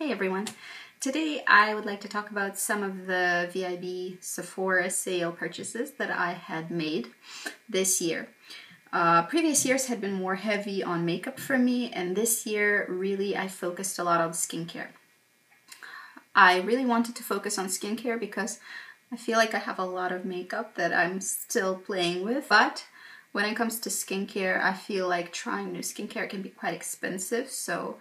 Hey everyone! Today I would like to talk about some of the VIB Sephora sale purchases that I had made this year. Previous years had been more heavy on makeup for me, and this year really I focused a lot on skincare. I really wanted to focus on skincare because I feel like I have a lot of makeup that I'm still playing with, but when it comes to skincare, I feel like trying new skincare can be quite expensive, so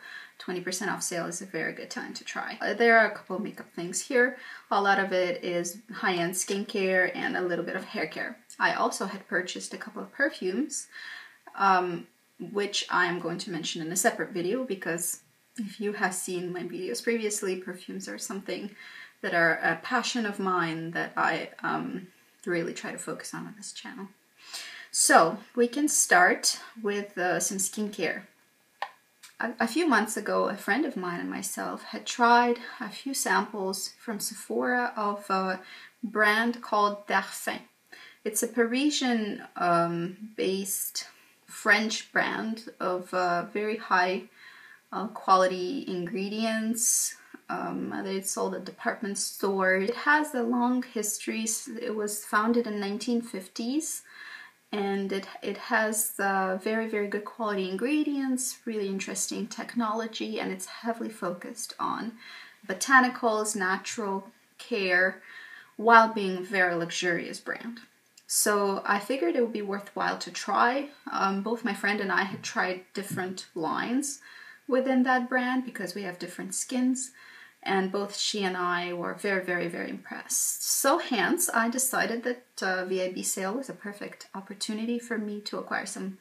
20% off sale is a very good time to try. There are a couple of makeup things here. A lot of it is high-end skincare and a little bit of hair care. I also had purchased a couple of perfumes, which I'm going to mention in a separate video because if you have seen my videos previously, perfumes are something that are a passion of mine that I really try to focus on this channel. So we can start with some skincare. A few months ago, a friend of mine and myself had tried a few samples from Sephora of a brand called Darphin. It's a Parisian-based French brand of very high quality ingredients. It's sold at department stores. It has a long history. It was founded in the 1950s. And it has very, very good quality ingredients, really interesting technology, and it's heavily focused on botanicals, natural care, while being a very luxurious brand. So I figured it would be worthwhile to try. Both my friend and I had tried different lines within that brand because we have different skins. And both she and I were very, very, very impressed. So hence, I decided that VIB sale was a perfect opportunity for me to acquire some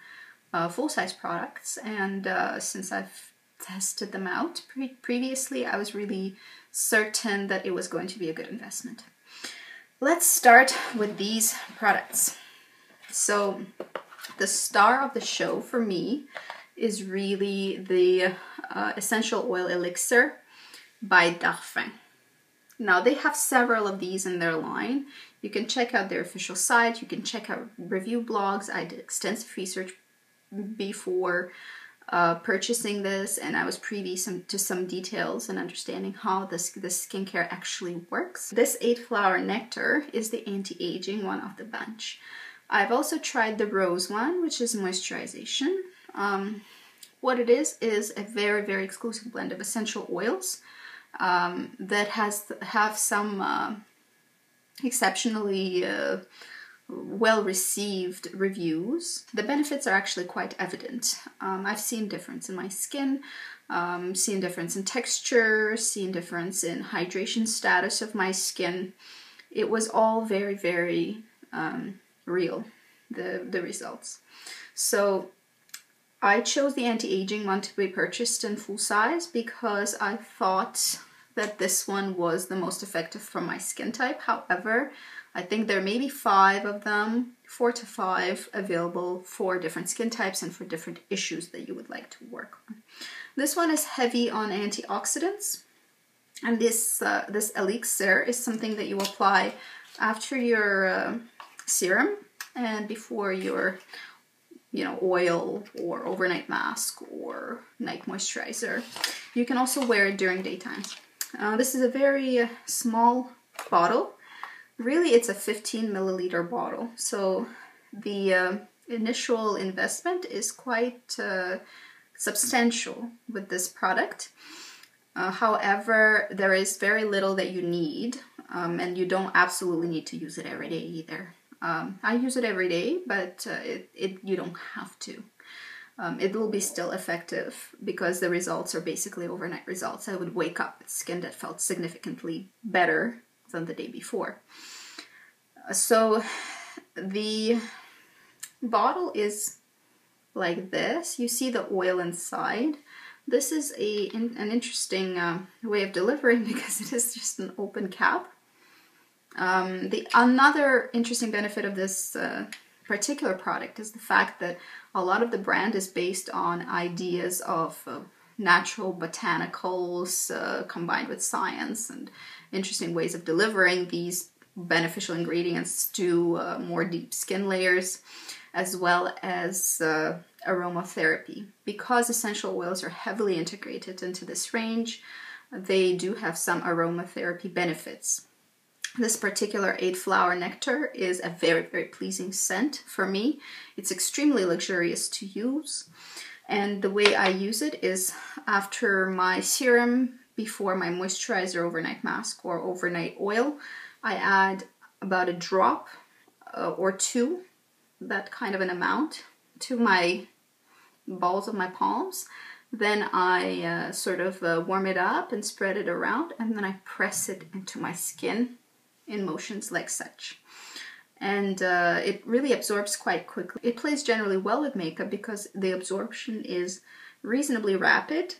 full-size products. And since I've tested them out previously, I was really certain that it was going to be a good investment. Let's start with these products. So the star of the show for me is really the essential oil Elixir by Darphin. Now they have several of these in their line. You can check out their official site, you can check out review blogs. I did extensive research before purchasing this, and I was privy to some details and understanding how this skincare actually works. This 8-flower Nectar is the anti-aging one of the bunch. I've also tried the rose one, which is moisturization. What it is a very, very exclusive blend of essential oils that have some exceptionally well-received reviews. The benefits are actually quite evident. I've seen difference in my skin, seen difference in texture, seen difference in hydration status of my skin. It was all very, very real, the results. So I chose the anti-aging one to be purchased in full size because I thought that this one was the most effective for my skin type. However, I think there may be 5 of them, 4 to 5, available for different skin types and for different issues that you would like to work on. This one is heavy on antioxidants, and this Elixir is something that you apply after your serum and before your oil or overnight mask or night moisturizer. You can also wear it during daytime. This is a very small bottle. Really, it's a 15 milliliter bottle. So the initial investment is quite substantial with this product. However, there is very little that you need, and you don't absolutely need to use it every day either. I use it every day, but you don't have to. It will be still effective because the results are basically overnight results. I would wake up with skin that felt significantly better than the day before. So the bottle is like this. You see the oil inside. This is an interesting way of delivering because it is just an open cap. Another interesting benefit of this particular product is the fact that a lot of the brand is based on ideas of natural botanicals combined with science and interesting ways of delivering these beneficial ingredients to more deep skin layers, as well as aromatherapy. Because essential oils are heavily integrated into this range, they do have some aromatherapy benefits. This particular 8-flower nectar is a very, very pleasing scent for me. It's extremely luxurious to use. And the way I use it is after my serum, before my moisturizer, overnight mask, or overnight oil, I add about a drop or two, that kind of an amount, to my balls of my palms. Then I sort of warm it up and spread it around, and then I press it into my skin in motions like such. And it really absorbs quite quickly. It plays generally well with makeup because the absorption is reasonably rapid,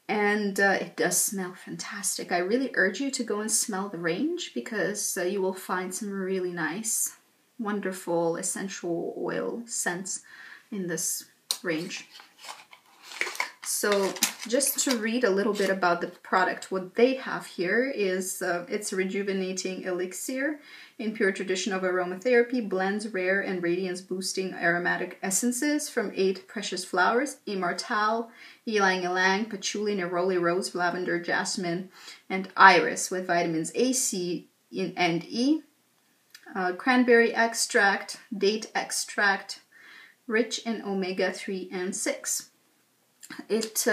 and it does smell fantastic. I really urge you to go and smell the range, because you will find some really nice, wonderful essential oil scents in this range. So just to read a little bit about the product, what they have here is it's rejuvenating elixir in pure tradition of aromatherapy, blends rare and radiance boosting aromatic essences from 8 precious flowers: immortelle, ylang ylang, patchouli, neroli, rose, lavender, jasmine, and iris, with vitamins A, C, and E, cranberry extract, date extract, rich in omega-3 and 6. It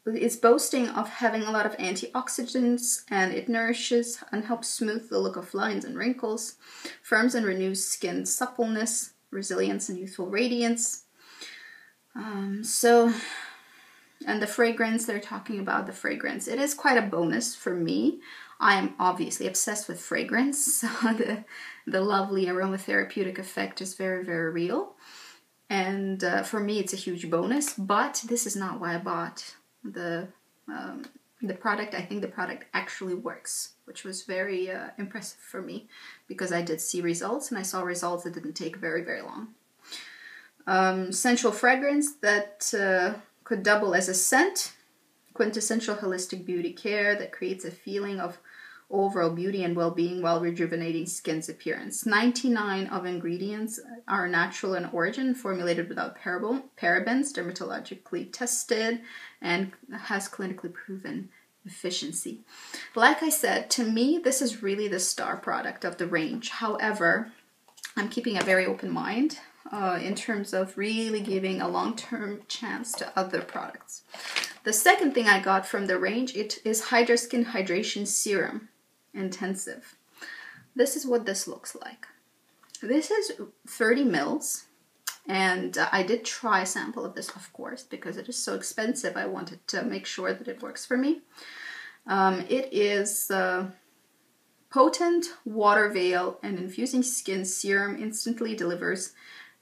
is boasting of having a lot of antioxidants, and it nourishes and helps smooth the look of lines and wrinkles, firms and renews skin suppleness, resilience, and youthful radiance. And the fragrance, they're talking about the fragrance. It is quite a bonus for me. I am obviously obsessed with fragrance, so the lovely aromatherapeutic effect is very, very real. And for me, it's a huge bonus, but this is not why I bought the product. I think the product actually works, which was very impressive for me, because I did see results, and I saw results that didn't take very, very long. Sensual fragrance that could double as a scent. Quintessential holistic beauty care that creates a feeling of overall beauty and well-being while rejuvenating skin's appearance. 99 of ingredients are natural in origin, formulated without parabens, dermatologically tested, and has clinically proven efficiency. Like I said, to me, this is really the star product of the range. However, I'm keeping a very open mind in terms of really giving a long-term chance to other products. The second thing I got from the range, it is Hydraskin Hydration Serum Intensive. This is what this looks like. This is 30 mils, and I did try a sample of this, of course, because it is so expensive. I wanted to make sure that it works for me. It is potent water veil and infusing skin serum, instantly delivers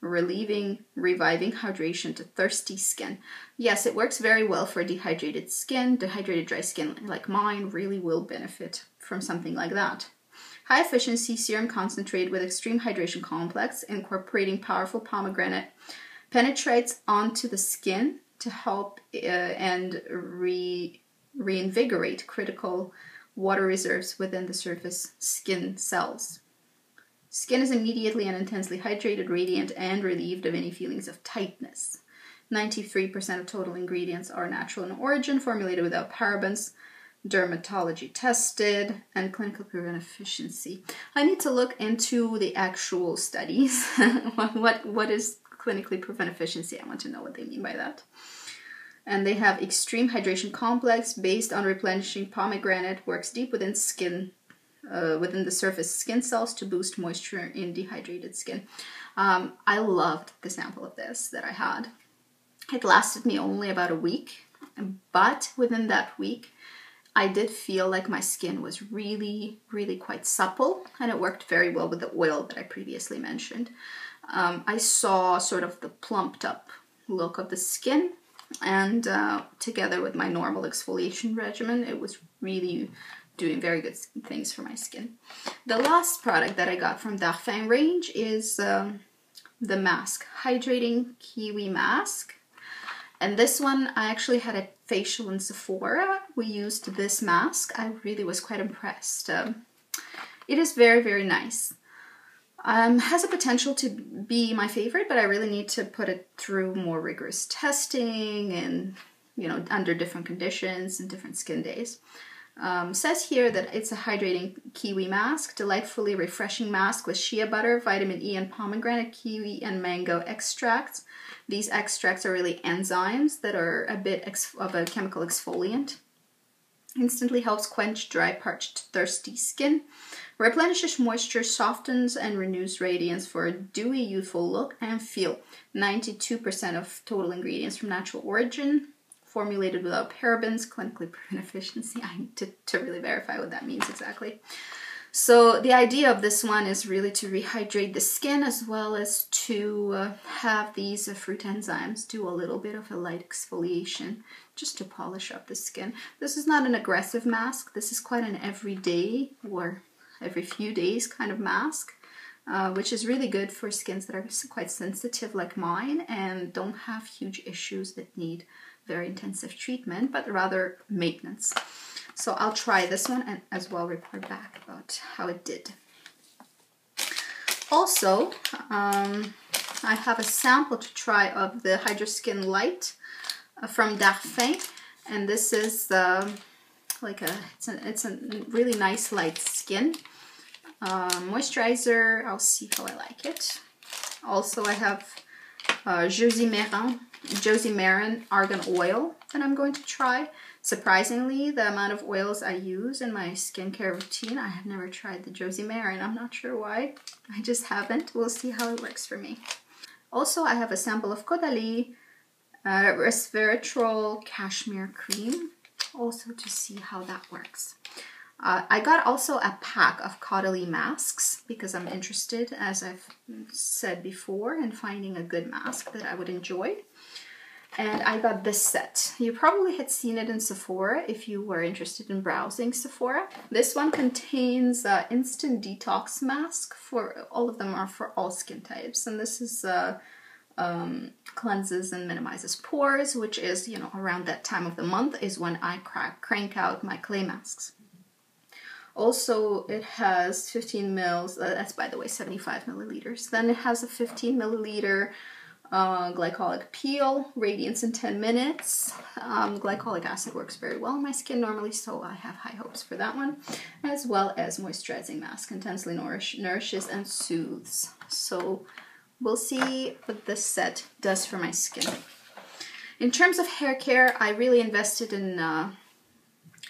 relieving, reviving hydration to thirsty skin. Yes, it works very well for dehydrated skin. Dehydrated dry skin like mine really will benefit from something like that. High efficiency serum concentrate with extreme hydration complex, incorporating powerful pomegranate, penetrates onto the skin to help and reinvigorate critical water reserves within the surface skin cells. Skin is immediately and intensely hydrated, radiant, and relieved of any feelings of tightness. 93% of total ingredients are natural in origin, formulated without parabens, dermatology tested, and clinical proven efficiency. I need to look into the actual studies. What is clinically proven efficiency? I want to know what they mean by that. And they have extreme hydration complex based on replenishing pomegranate, works deep within skin, within the surface skin cells to boost moisture in dehydrated skin. I loved the sample of this that I had. It lasted me only about a week, but within that week, I did feel like my skin was really, really quite supple, and it worked very well with the oil that I previously mentioned. I saw sort of the plumped up look of the skin, and together with my normal exfoliation regimen, it was really doing very good things for my skin. The last product that I got from Darphin range is the Masque, Hydrating Kiwi Mask. And this one, I actually had a facial in Sephora. We used this mask. I really was quite impressed. It is very, very nice. Has a potential to be my favorite, but I really need to put it through more rigorous testing and you know, under different conditions and different skin days. Says here that it's a hydrating kiwi mask, delightfully refreshing mask with shea butter, vitamin E, and pomegranate, kiwi, and mango extracts. These extracts are really enzymes that are a bit of a chemical exfoliant. Instantly helps quench dry, parched, thirsty skin. Replenishes moisture, softens and renews radiance for a dewy, youthful look and feel. 92% of total ingredients from natural origin. Formulated without parabens, clinically proven efficiency. I need to really verify what that means exactly. So the idea of this one is really to rehydrate the skin as well as to have these fruit enzymes do a little bit of a light exfoliation just to polish up the skin. This is not an aggressive mask. This is quite an everyday or every few days kind of mask, which is really good for skins that are quite sensitive like mine and don't have huge issues that need very intensive treatment, but rather maintenance. So I'll try this one and as well report back about how it did. Also, I have a sample to try of the Hydraskin Light from Darphin, and this is it's a really nice light skin moisturizer. I'll see how I like it. Also, I have Josie Maran Argan oil that I'm going to try. Surprisingly, the amount of oils I use in my skincare routine, I have never tried the Josie Maran. I'm not sure why. I just haven't. We'll see how it works for me. Also, I have a sample of Caudalie resveratrol cashmere cream, also to see how that works. I got also a pack of Caudally Masks because I'm interested, as I've said before, in finding a good mask that I would enjoy. And I got this set. You probably had seen it in Sephora if you were interested in browsing Sephora. This one contains instant detox mask. For all of them are for all skin types, and this is cleanses and minimizes pores, which is, you know, around that time of the month is when I crank out my clay masks. Also, it has 15 mils, that's by the way 75 milliliters. Then it has a 15 milliliter glycolic peel, radiance in 10 minutes. Glycolic acid works very well on my skin normally, so I have high hopes for that one. As well as moisturizing mask, intensely nourishes and soothes. So we'll see what this set does for my skin. In terms of hair care, I really invested in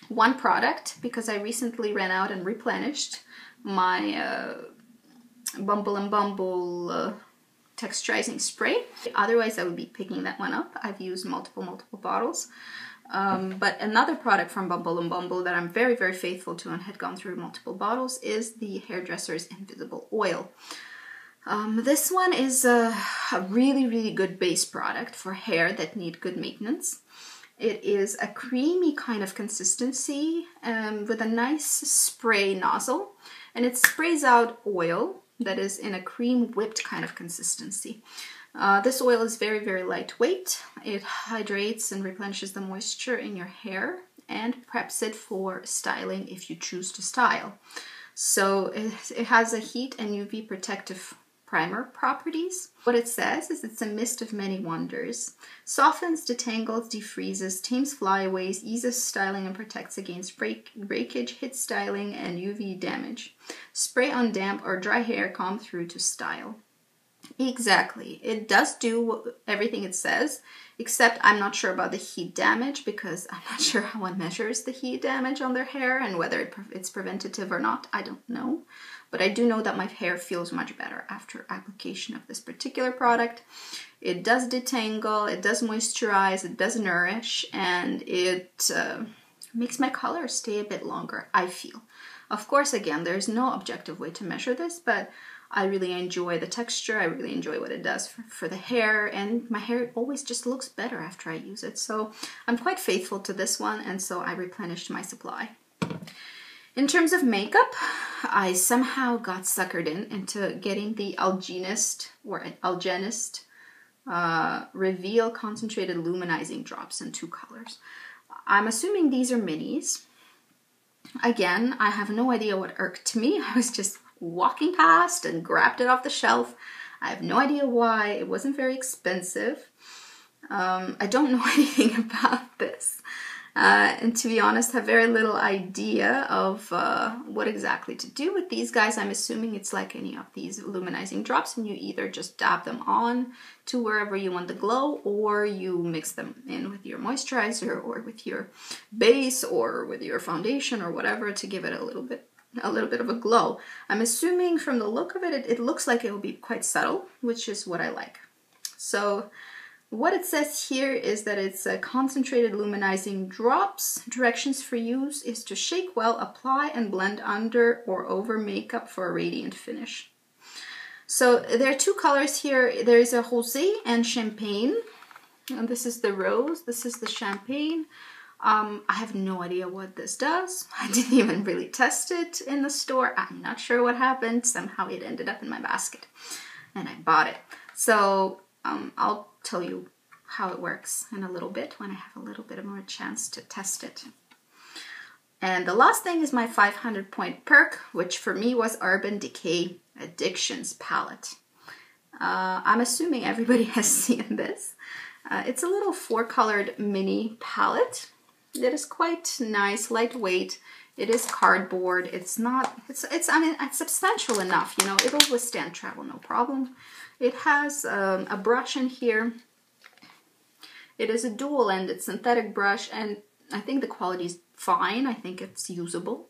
one product because I recently ran out and replenished my Bumble and Bumble Texturizing spray. Otherwise, I would be picking that one up. I've used multiple bottles. But another product from Bumble and Bumble that I'm very, very faithful to and had gone through multiple bottles is the Hairdresser's Invisible Oil. This one is a really, really good base product for hair that need good maintenance. It is a creamy kind of consistency with a nice spray nozzle, and it sprays out oil that is in a cream whipped kind of consistency. This oil is very, very lightweight. It hydrates and replenishes the moisture in your hair and preps it for styling if you choose to style. So it has a heat and UV protective primer properties. What it says is it's a mist of many wonders. Softens, detangles, defreezes, tames flyaways, eases styling and protects against breakage, hit styling, and UV damage. Spray on damp or dry hair, comb through to style. Exactly. It does do everything it says, except I'm not sure about the heat damage because I'm not sure how one measures the heat damage on their hair and whether it's preventative or not. I don't know. But I do know that my hair feels much better after application of this particular product. It does detangle, it does moisturize, it does nourish, and it makes my color stay a bit longer, I feel. Of course, again, there's no objective way to measure this, but I really enjoy the texture, I really enjoy what it does for the hair, and my hair always just looks better after I use it. So I'm quite faithful to this one, and so I replenished my supply. In terms of makeup, I somehow got suckered into getting the Algenist Reveal Concentrated Luminizing Drops in 2 colors. I'm assuming these are minis. Again, I have no idea what irked me. I was just walking past and grabbed it off the shelf. I have no idea why. It wasn't very expensive. I don't know anything about this. And to be honest, have very little idea of what exactly to do with these guys. I'm assuming it's like any of these luminizing drops, and you either just dab them on to wherever you want the glow, or you mix them in with your moisturizer or with your base or with your foundation or whatever to give it a little bit of a glow. I'm assuming from the look of it, it looks like it will be quite subtle, which is what I like. So what it says here is that it's a concentrated luminizing drops. Directions for use is to shake well, apply and blend under or over makeup for a radiant finish. So there are two colors here. There is a rosé and champagne. And this is the rose, this is the champagne. I have no idea what this does. I didn't even really test it in the store. I'm not sure what happened. Somehow it ended up in my basket and I bought it. So I'll tell you how it works in a little bit when I have a little bit more chance to test it. And the last thing is my 500 point perk, which for me was Urban Decay Addictions palette. I'm assuming everybody has seen this. It's a little 4-colored mini palette. It is quite nice, lightweight. It is cardboard. It's not, I mean, it's substantial enough, you know, it'll withstand travel, no problem. It has a brush in here. It is a dual-ended synthetic brush, and I think the quality is fine. I think it's usable.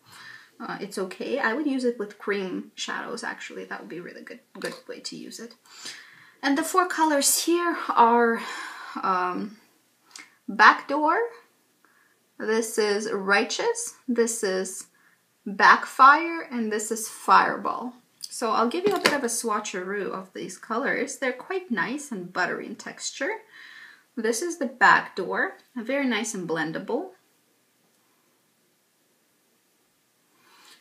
It's okay. I would use it with cream shadows, actually. That would be a really good way to use it. And the 4 colors here are Backdoor. This is Righteous. This is Backfire, and this is Fireball. So I'll give you a bit of a swatcheroo of these colors. They're quite nice and buttery in texture. This is the Backdoor, very nice and blendable.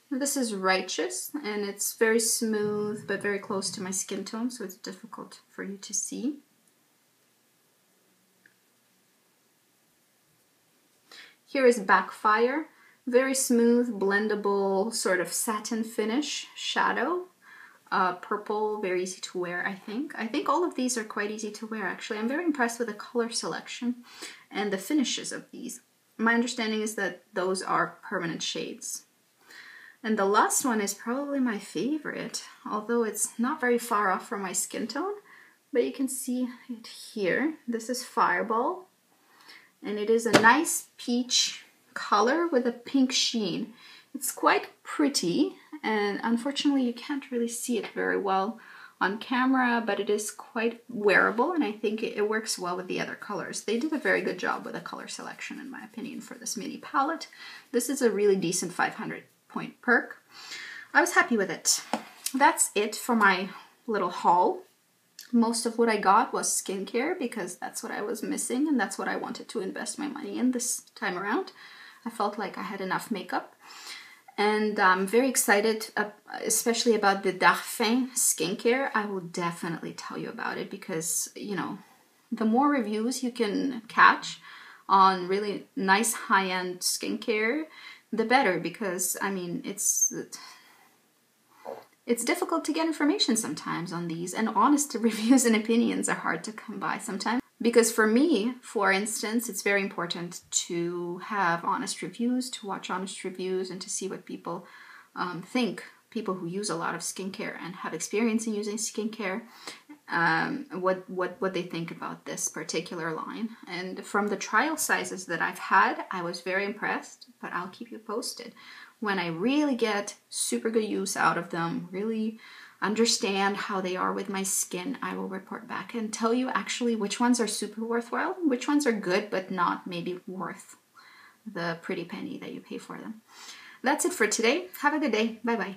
This is Righteous, and it's very smooth but very close to my skin tone, so it's difficult for you to see. Here is Backfire, very smooth, blendable, sort of satin finish shadow. Purple, very easy to wear, I think. I think all of these are quite easy to wear, actually. I'm very impressed with the color selection and the finishes of these. My understanding is that those are permanent shades. And the last one is probably my favorite, although it's not very far off from my skin tone, but you can see it here. This is Fireball, and it is a nice peach color with a pink sheen. It's quite pretty, and unfortunately you can't really see it very well on camera, but it is quite wearable, and I think it works well with the other colors. They did a very good job with the color selection, in my opinion, for this mini palette. This is a really decent 500 point perk. I was happy with it. That's it for my little haul. Most of what I got was skincare because that's what I was missing, and that's what I wanted to invest my money in this time around. I felt like I had enough makeup. And I'm very excited, especially about the Darphin skincare. I will definitely tell you about it because, you know, the more reviews you can catch on really nice high-end skincare, the better, because, I mean, it's difficult to get information sometimes on these, and honest reviews and opinions are hard to come by sometimes. Because for me, for instance, it's very important to have honest reviews, to watch honest reviews, and to see what people think. People who use a lot of skincare and have experience in using skincare, what they think about this particular line. And from the trial sizes that I've had, I was very impressed, but I'll keep you posted. When I really get super good use out of them, really understand how they are with my skin, I will report back and tell you actually which ones are super worthwhile, which ones are good but not maybe worth the pretty penny that you pay for them. That's it for today. Have a good day. Bye bye.